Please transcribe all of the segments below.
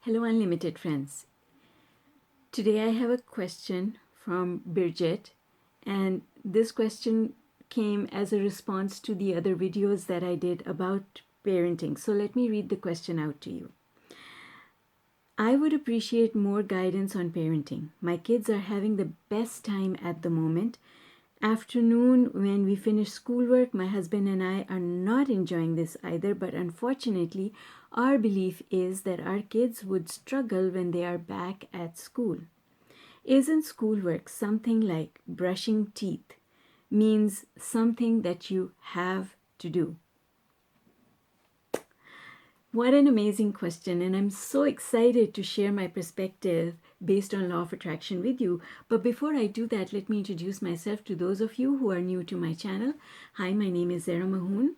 Hello, Unlimited friends. Today I have a question from Birgit, and this question came as a response to the other videos that I did about parenting. So let me read the question out to you. I would appreciate more guidance on parenting. My kids are having the best time at the moment. Afternoon, when we finish schoolwork, my husband and I are not enjoying this either, but unfortunately, our belief is that our kids would struggle when they are back at school. Isn't schoolwork something like brushing teeth? Means something that you have to do. What an amazing question, and I'm so excited to share my perspective based on law of attraction with you. But before I do that, let me introduce myself to those of you who are new to my channel. Hi, my name is ZMAHOON.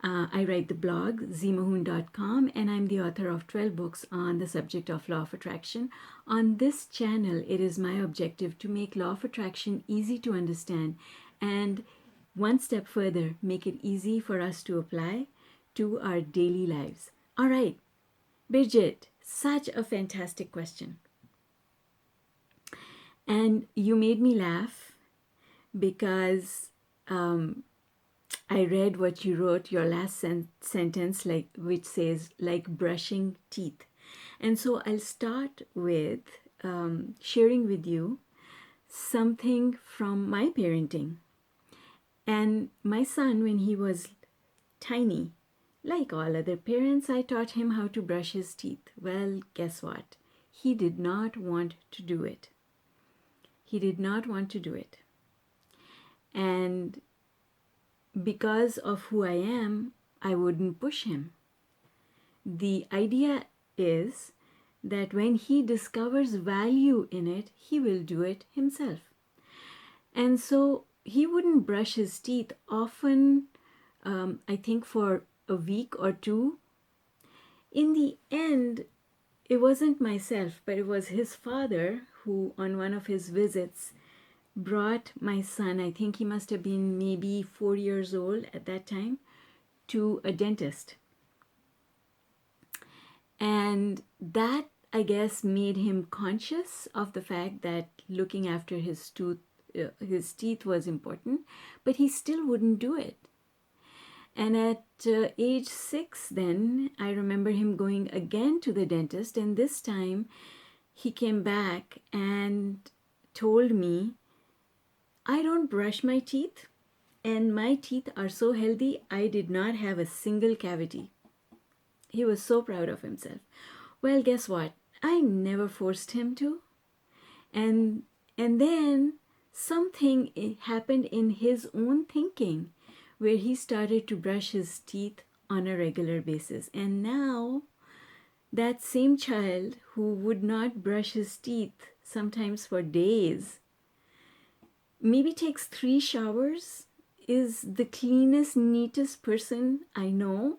I write the blog ZMAHOON.com, and I'm the author of 12 books on the subject of law of attraction. On this channel, it is my objective to make law of attraction easy to understand and one step further, make it easy for us to apply to our daily lives. All right, Birgit, such a fantastic question. And you made me laugh because I read what you wrote, your last sentence, which says, like brushing teeth. And so I'll start with sharing with you something from my parenting. And my son, when he was tiny, like all other parents, I taught him how to brush his teeth. Well, guess what? He did not want to do it. He did not want to do it. And because of who I am, I wouldn't push him. The idea is that when he discovers value in it, he will do it himself. And so he wouldn't brush his teeth often, I think for a week or two. In the end, it wasn't myself, but it was his father who, on one of his visits, brought my son, I think he must have been maybe 4 years old at that time, to a dentist. And that, I guess, made him conscious of the fact that looking after his teeth was important, but he still wouldn't do it. And at age 6 then, I remember him going again to the dentist, and this time he came back and told me, I don't brush my teeth, and my teeth are so healthy, I did not have a single cavity. He was so proud of himself. Well, guess what? I never forced him to. And then something happened in his own thinking where he started to brush his teeth on a regular basis. And now that same child who would not brush his teeth sometimes for days, maybe takes 3 showers, is the cleanest, neatest person I know.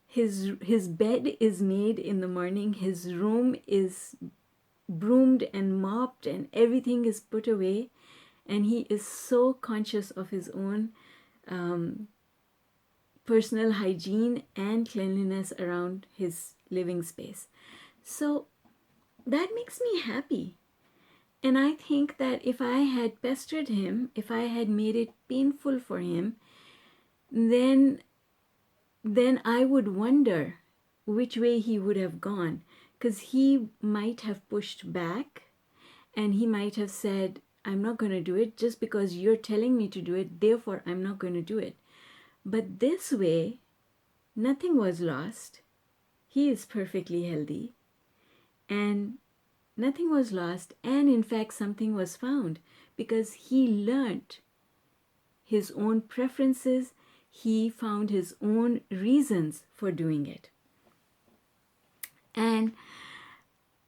His bed is made in the morning, his room is broomed and mopped, and everything is put away, and he is so conscious of his own personal hygiene and cleanliness around his living space. So that makes me happy. And I think that if I had pestered him, if I had made it painful for him, then I would wonder which way he would have gone, because he might have pushed back and he might have said, I'm not going to do it just because you're telling me to do it, therefore I'm not going to do it. But this way, nothing was lost. He is perfectly healthy and nothing was lost, and in fact something was found because he learned his own preferences. He found his own reasons for doing it. And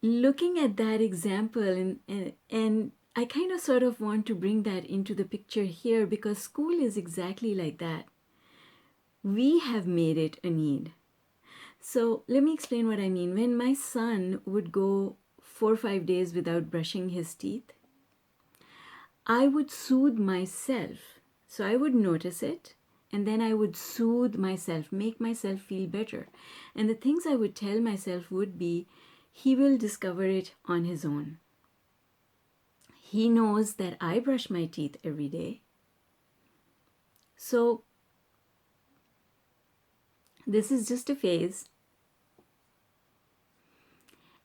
looking at that example, and I kind of sort of want to bring that into the picture here because school is exactly like that. We have made it a need. So let me explain what I mean. When my son would go 4 or 5 days without brushing his teeth, I would soothe myself. So I would notice it, and then I would soothe myself, make myself feel better. And the things I would tell myself would be, he will discover it on his own. He knows that I brush my teeth every day. So this is just a phase.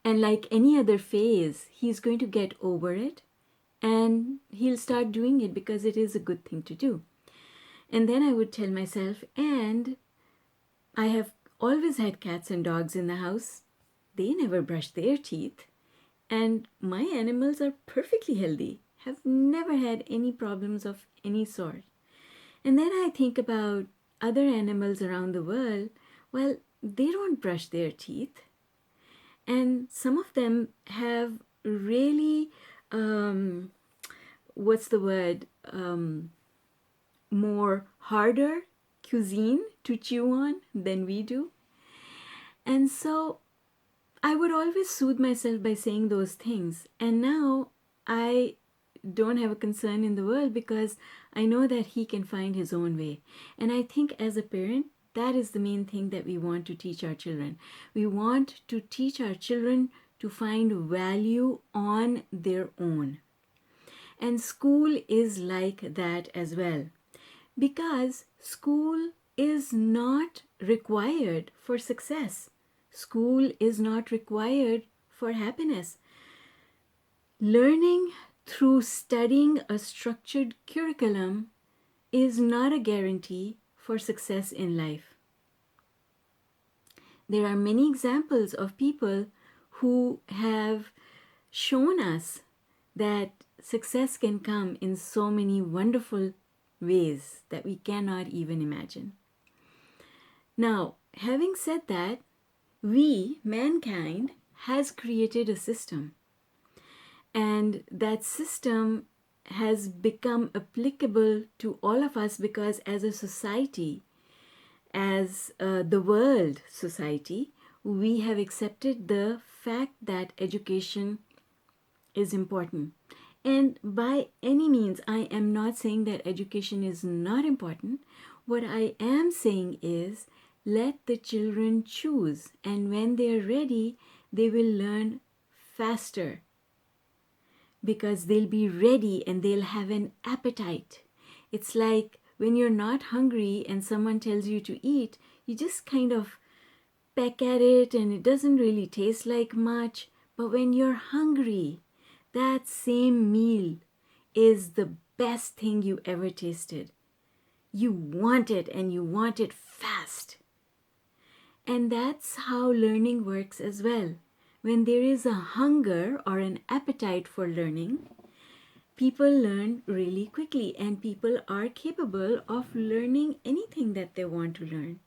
And like any other phase, he's going to get over it and he'll start doing it because it is a good thing to do. And then I would tell myself, and I have always had cats and dogs in the house. They never brush their teeth. And my animals are perfectly healthy, have never had any problems of any sort. And then I think about other animals around the world. Well, they don't brush their teeth. And some of them have really, what's the word, more harder cuisine to chew on than we do. And so I would always soothe myself by saying those things. And now I don't have a concern in the world because I know that he can find his own way. And I think as a parent, that is the main thing that we want to teach our children. We want to teach our children to find value on their own. And school is like that as well. Because school is not required for success. School is not required for happiness. Learning through studying a structured curriculum is not a guarantee for success in life. There are many examples of people who have shown us that success can come in so many wonderful ways that we cannot even imagine. Now, having said that, we, mankind, has created a system. And that system has become applicable to all of us because as a society, as the world society, we have accepted the fact that education is important. And by any means, I am not saying that education is not important. What I am saying is let the children choose, and when they are ready, they will learn faster because they'll be ready and they'll have an appetite. It's like when you're not hungry and someone tells you to eat, you just kind of peck at it and it doesn't really taste like much. But when you're hungry, that same meal is the best thing you ever tasted. You want it and you want it fast. And that's how learning works as well. When there is a hunger or an appetite for learning, people learn really quickly and people are capable of learning anything that they want to learn.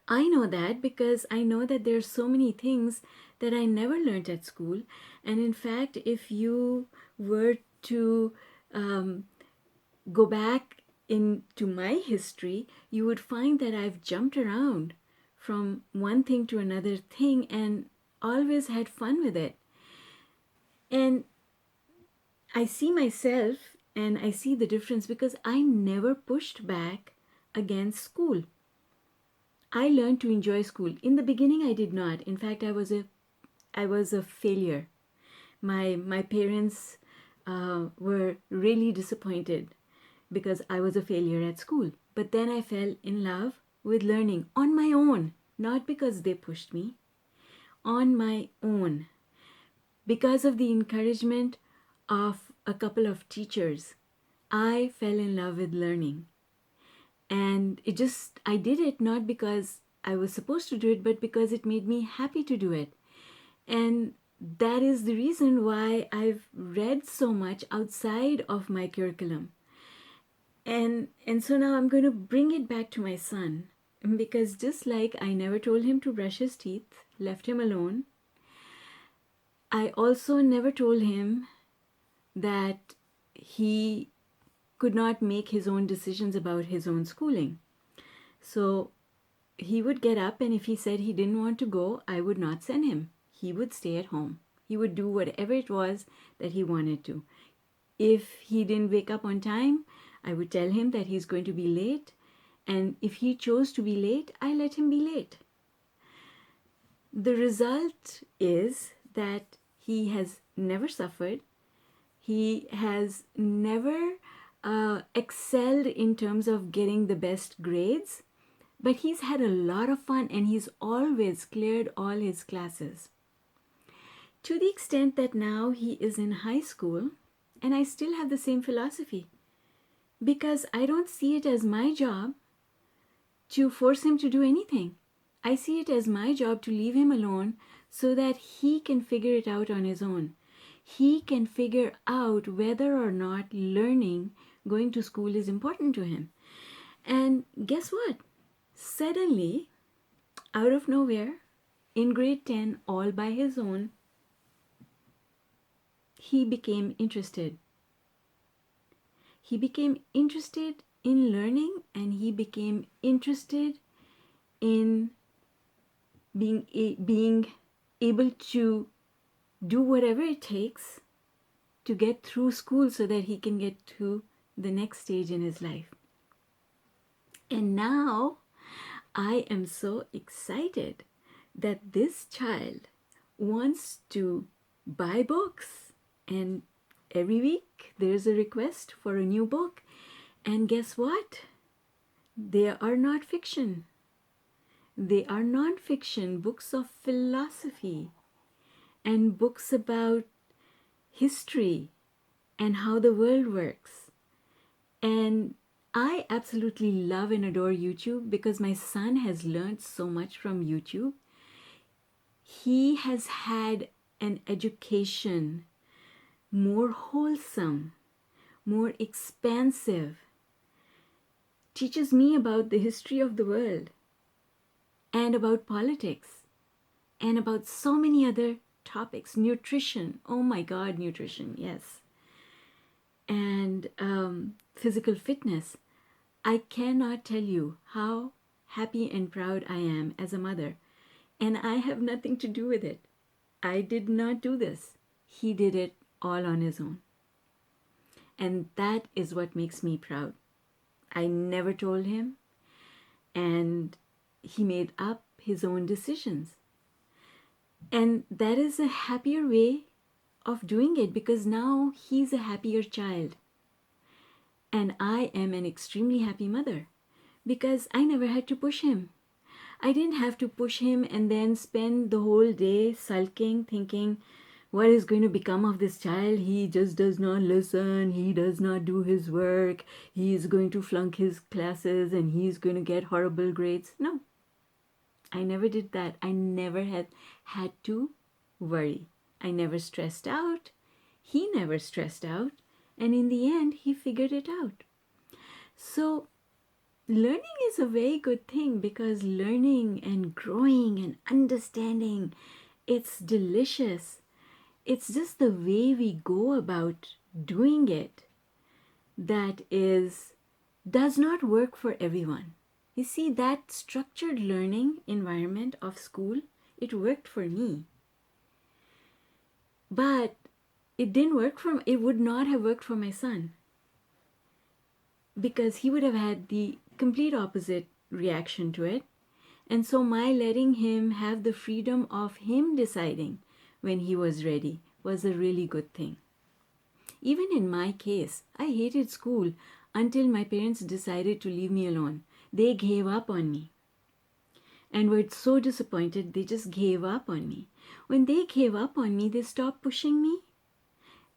I know that because I know that there are so many things that I never learned at school. And in fact, if you were to go back into my history, you would find that I've jumped around from one thing to another thing and always had fun with it. And I see myself and I see the difference because I never pushed back against school. I learned to enjoy school. In the beginning, I did not. In fact, I was a failure. My parents were really disappointed because I was a failure at school. But then I fell in love with learning on my own, not because they pushed me, on my own. Because of the encouragement of a couple of teachers, I fell in love with learning. And I did it not because I was supposed to do it, but because it made me happy to do it. And that is the reason why I've read so much outside of my curriculum. And so now I'm going to bring it back to my son, because just like I never told him to brush his teeth, left him alone, I also never told him that he could not make his own decisions about his own schooling. So he would get up, and if he said he didn't want to go, I would not send him. He would stay at home. He would do whatever it was that he wanted to. If he didn't wake up on time, I would tell him that he's going to be late. And if he chose to be late, I let him be late. The result is that he has never suffered. He has never excelled in terms of getting the best grades, but he's had a lot of fun and he's always cleared all his classes. To the extent that now he is in high school, and I still have the same philosophy because I don't see it as my job to force him to do anything. I see it as my job to leave him alone so that he can figure it out on his own. He can figure out whether or not learning, going to school is important to him. And guess what? Suddenly, out of nowhere, in grade 10, all by his own, he became interested. He became interested in learning, and he became interested in being able to do whatever it takes to get through school so that he can get to the next stage in his life. And now I am so excited that this child wants to buy books, and every week there's a request for a new book. And guess what? They are not fiction. They are non-fiction, books of philosophy and books about history and how the world works. And I absolutely love and adore YouTube because my son has learned so much from YouTube. He has had an education more wholesome, more expansive, teaches me about the history of the world and about politics and about so many other topics. Nutrition, oh my God, nutrition, yes. And physical fitness. I cannot tell you how happy and proud I am as a mother. And I have nothing to do with it. I did not do this. He did it all on his own. And that is what makes me proud. I never told him, and he made up his own decisions. And that is a happier way of doing it because now he's a happier child. And I am an extremely happy mother because I never had to push him. I didn't have to push him and then spend the whole day sulking, thinking, what is going to become of this child? He just does not listen. He does not do his work. He is going to flunk his classes and he's going to get horrible grades. No, I never did that. I never had to worry. I never stressed out. He never stressed out. And in the end, he figured it out. So learning is a very good thing because learning and growing and understanding, it's delicious. It's just the way we go about doing it that does not work for everyone. You see, that structured learning environment of school, it worked for me. But it would not have worked for my son because he would have had the complete opposite reaction to it. And so my letting him have the freedom of him deciding when he was ready was a really good thing. Even in my case, I hated school until my parents decided to leave me alone. They gave up on me and were so disappointed they just gave up on me. When they gave up on me, they stopped pushing me.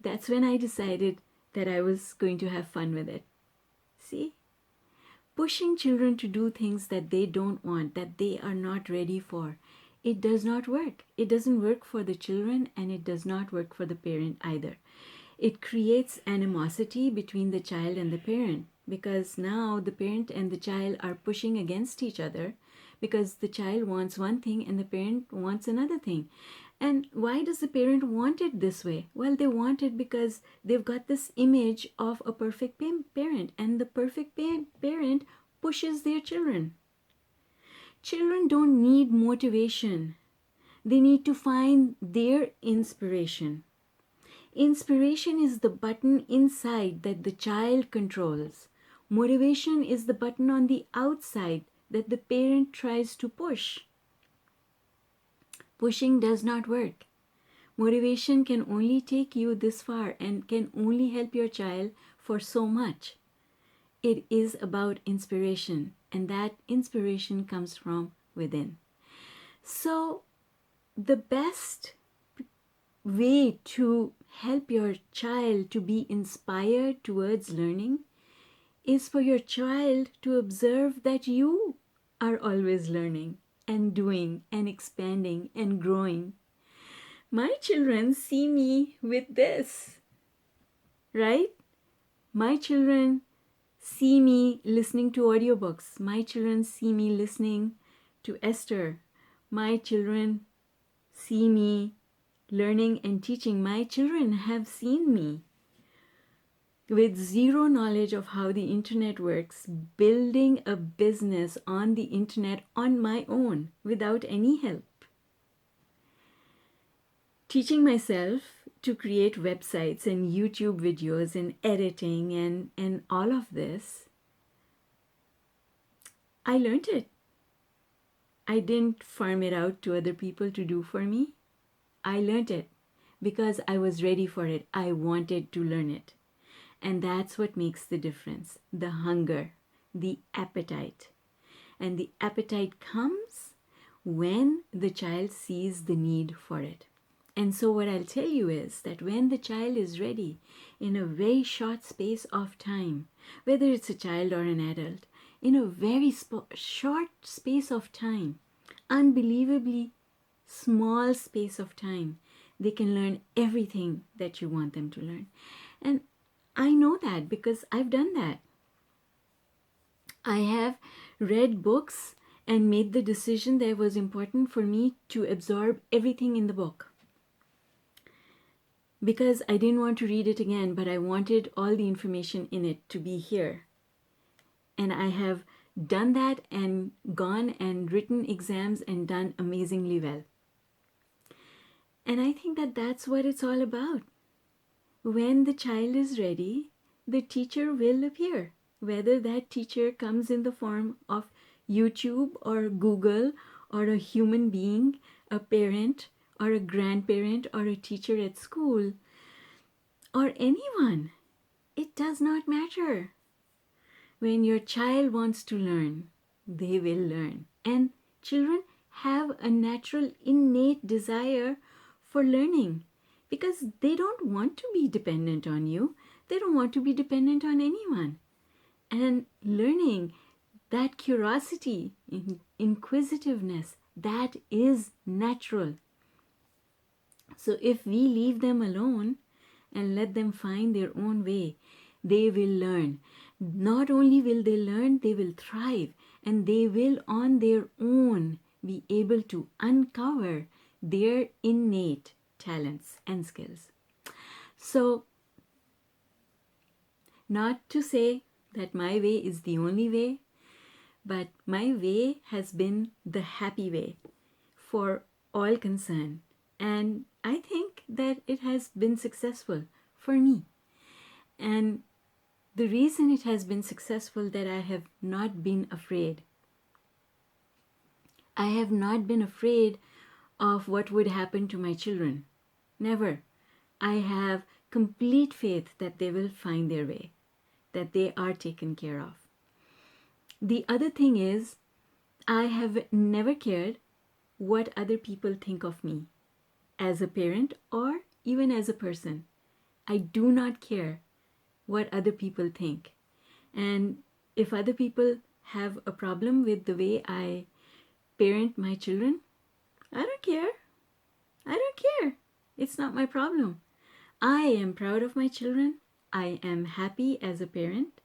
That's when I decided that I was going to have fun with it. See? Pushing children to do things that they don't want, that they are not ready for, it does not work. It doesn't work for the children and it does not work for the parent either. It creates animosity between the child and the parent because now the parent and the child are pushing against each other because the child wants one thing and the parent wants another thing. And why does the parent want it this way? Well, they want it because they've got this image of a perfect parent, and the perfect parent pushes their children. Children don't need motivation. They need to find their inspiration. Inspiration is the button inside that the child controls. Motivation is the button on the outside that the parent tries to push. Pushing does not work. Motivation can only take you this far and can only help your child for so much. It is about inspiration, and that inspiration comes from within. So, the best way to help your child to be inspired towards learning is for your child to observe that you are always learning and doing and expanding and growing. My children see me with this, right? My children see me listening to audiobooks. My children see me listening to Esther. My children see me learning and teaching. My children have seen me with zero knowledge of how the internet works, building a business on the internet on my own without any help. Teaching myself to create websites and YouTube videos and editing and all of this, I learned it. I didn't farm it out to other people to do for me. I learned it because I was ready for it. I wanted to learn it. And that's what makes the difference. The hunger, the appetite. And the appetite comes when the child sees the need for it. And so what I'll tell you is that when the child is ready in a very short space of time, whether it's a child or an adult, in a very short space of time, unbelievably small space of time, they can learn everything that you want them to learn. And I know that because I've done that. I have read books and made the decision that it was important for me to absorb everything in the book. Because I didn't want to read it again, but I wanted all the information in it to be here. And I have done that and gone and written exams and done amazingly well. And I think that that's what it's all about. When the child is ready, the teacher will appear. Whether that teacher comes in the form of YouTube or Google or a human being, a parent or a grandparent or a teacher at school or anyone, it does not matter. When your child wants to learn, they will learn. And children have a natural innate desire for learning because they don't want to be dependent on you. They don't want to be dependent on anyone. And learning, that curiosity, inquisitiveness, that is natural. So if we leave them alone and let them find their own way, they will learn. Not only will they learn, they will thrive, and they will on their own be able to uncover their innate talents and skills. So, not to say that my way is the only way, but my way has been the happy way for all concerned. And I think that it has been successful for me. And the reason it has been successful that I have not been afraid. I have not been afraid of what would happen to my children. Never. I have complete faith that they will find their way, that they are taken care of. The other thing is, I have never cared what other people think of me as a parent or even as a person. I do not care what other people think. And if other people have a problem with the way I parent my children, I don't care. I don't care. It's not my problem. I am proud of my children. I am happy as a parent.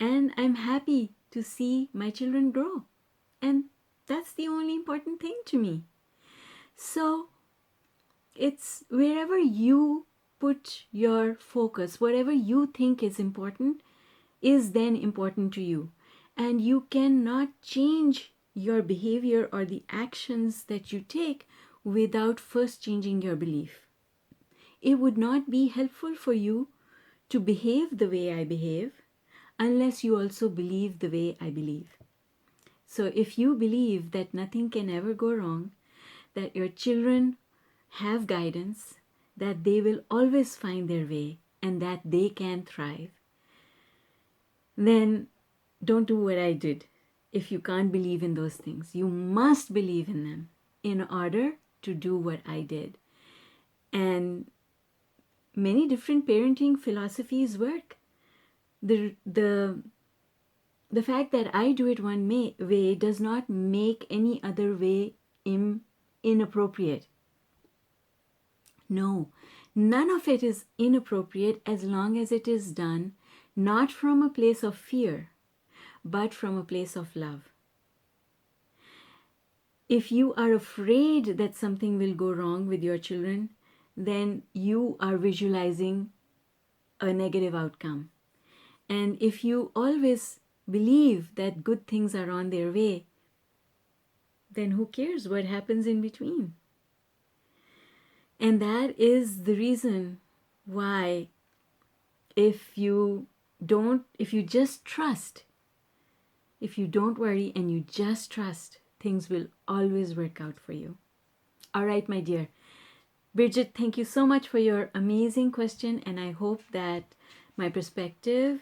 And I'm happy to see my children grow. And that's the only important thing to me. So it's wherever you put your focus, whatever you think is important, is then important to you. And you cannot change your behavior or the actions that you take without first changing your belief. It would not be helpful for you to behave the way I behave unless you also believe the way I believe. So if you believe that nothing can ever go wrong, that your children have guidance, that they will always find their way, and that they can thrive, then don't do what I did. If you can't believe in those things, you must believe in them in order to do what I did. And many different parenting philosophies work. The fact that I do it one way does not make any other way inappropriate. No, none of it is inappropriate as long as it is done not from a place of fear, but from a place of love. If you are afraid that something will go wrong with your children, then you are visualizing a negative outcome. And if you always believe that good things are on their way, then who cares what happens in between? And that is the reason why if you just trust, if you don't worry and you just trust, things will always work out for you. All right, my dear. Birgit, thank you so much for your amazing question, and I hope that my perspective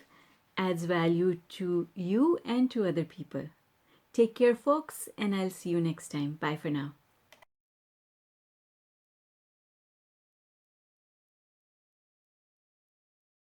adds value to you and to other people. Take care, folks, and I'll see you next time. Bye for now.